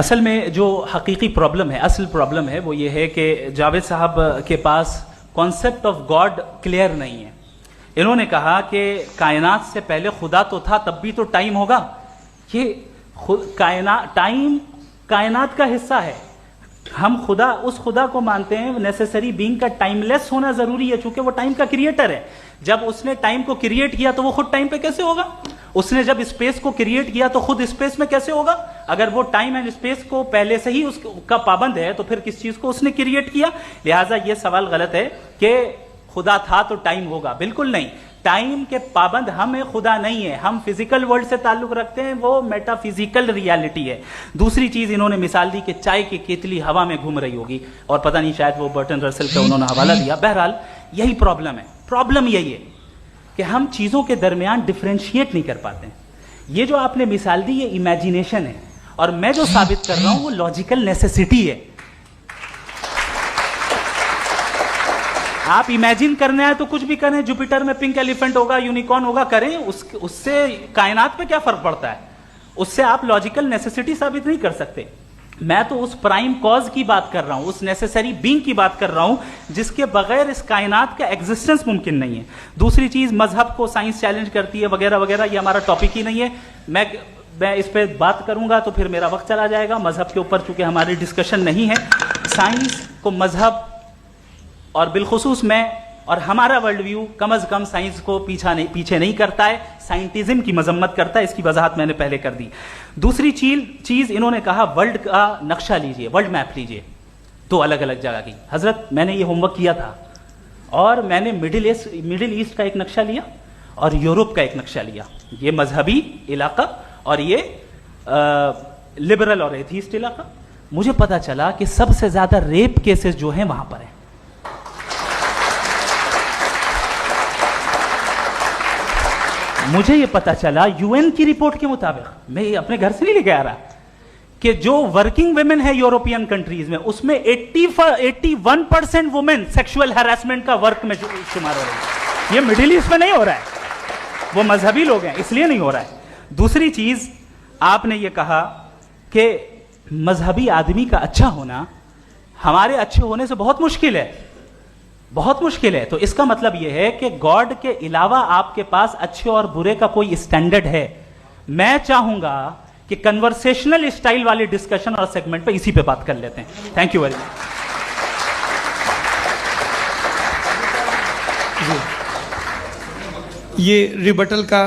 اصل میں جو حقیقی پرابلم ہے، اصل پرابلم ہے وہ یہ ہے کہ جاوید صاحب کے پاس کانسیپٹ آف گاڈ کلیئر نہیں ہے۔ انہوں نے کہا کہ کائنات سے پہلے خدا تو تھا، تب بھی تو ٹائم ہوگا۔ یہ ٹائم کائنات کا حصہ ہے۔ ہم اس خدا کو مانتے ہیں، نیسیسری بینگ کا ٹائم لیس ہونا ضروری ہے، چونکہ وہ ٹائم کا کریٹر ہے۔ جب اس نے ٹائم کو کریٹ کیا تو وہ خود ٹائم پہ کیسے ہوگا؟ اس نے جب اسپیس کو کریٹ کیا تو خود اسپیس میں کیسے ہوگا؟ اگر وہ ٹائم اینڈ اسپیس کو پہلے سے ہی اس کا پابند ہے تو پھر کس چیز کو اس نے کریٹ کیا؟ لہٰذا یہ سوال غلط ہے کہ خدا تھا تو ٹائم ہوگا، بالکل نہیں۔ ٹائم کے پابند ہم ہیں، خدا نہیں ہے۔ ہم فزیکل ورلڈ سے تعلق رکھتے ہیں، وہ میٹا فزیکل ریالٹی ہے۔ دوسری چیز انہوں نے مثال دی کہ چائے کی کیتلی ہوا میں گھوم رہی ہوگی، اور پتہ نہیں شاید وہ برٹن رسل کا انہوں نے حوالہ دیا۔ بہرحال یہی پرابلم ہے۔ پرابلم یہی ہے کہ ہم چیزوں کے درمیان ڈفرینشیٹ نہیں کر پاتے ہیں۔ یہ جو آپ نے مثال دی یہ امیجینیشن ہے، اور میں جو ثابت کر رہا ہوں وہ لاجیکل نیسیسٹی ہے۔ آپ امیجن کرنے آئے تو کچھ بھی کریں، جوپیٹر میں پنک ایلیفنٹ ہوگا، یونیکارن ہوگا، کریں، اس سے کائنات پہ کیا فرق پڑتا ہے؟ اس سے آپ لاجیکل نیسیسٹی ثابت نہیں کر سکتے۔ میں تو اس پرائم کاز کی بات کر رہا ہوں، اس نیسیسری بینگ کی بات کر رہا ہوں جس کے بغیر اس کائنات کا ایگزسٹنس ممکن نہیں ہے۔ دوسری چیز، مذہب کو سائنس چیلنج کرتی ہے وغیرہ وغیرہ، یہ ہمارا ٹاپک ہی نہیں ہے۔ میں اس پہ بات کروں گا تو پھر میرا وقت چلا جائے گا۔ مذہب کے اوپر چونکہ ہماری ڈسکشن نہیں ہے، سائنس کو مذہب اور بالخصوص میں اور ہمارا ورلڈ ویو کم از کم سائنس کو پیچھے نہیں کرتا ہے، سائنٹزم کی مذمت کرتا ہے۔ اس کی وضاحت میں نے پہلے کر دی۔ دوسری چیز انہوں نے کہا ورلڈ کا نقشہ لیجئے، ورلڈ میپ لیجئے، دو الگ الگ جگہ کی۔ حضرت میں نے یہ ہوم ورک کیا تھا، اور میں نے مڈل ایسٹ کا ایک نقشہ لیا اور یورپ کا ایک نقشہ لیا، یہ مذہبی علاقہ اور یہ لبرل اور ایتھیسٹ علاقہ۔ مجھے پتا چلا کہ سب سے زیادہ ریپ کیسز جو ہیں وہاں پر ہیں۔ مجھے یہ پتا چلا یو این کی رپورٹ کے مطابق، میں اپنے گھر سے نہیں لے کے آ رہا، کہ جو ورکنگ ویمن ہے یورپین کنٹریز میں، اس میں 81% وومن سیکشول ہراسمنٹ کا ورک میں شمار ہو رہی ہے۔ یہ مڈل ایسٹ میں نہیں ہو رہا ہے، وہ مذہبی لوگ ہیں اس لیے نہیں ہو رہا ہے۔ دوسری چیز، آپ نے یہ کہا کہ مذہبی آدمی کا اچھا ہونا ہمارے اچھے ہونے سے بہت مشکل ہے، بہت مشکل ہے۔ تو اس کا مطلب یہ ہے کہ گاڈ کے علاوہ آپ کے پاس اچھے اور برے کا کوئی اسٹینڈرڈ ہے۔ میں چاہوں گا کہ کنورسیشنل اسٹائل والی ڈسکشن اور سیگمنٹ پہ اسی پہ بات کر لیتے ہیں۔ Thank you very much. یہ ریبٹل کا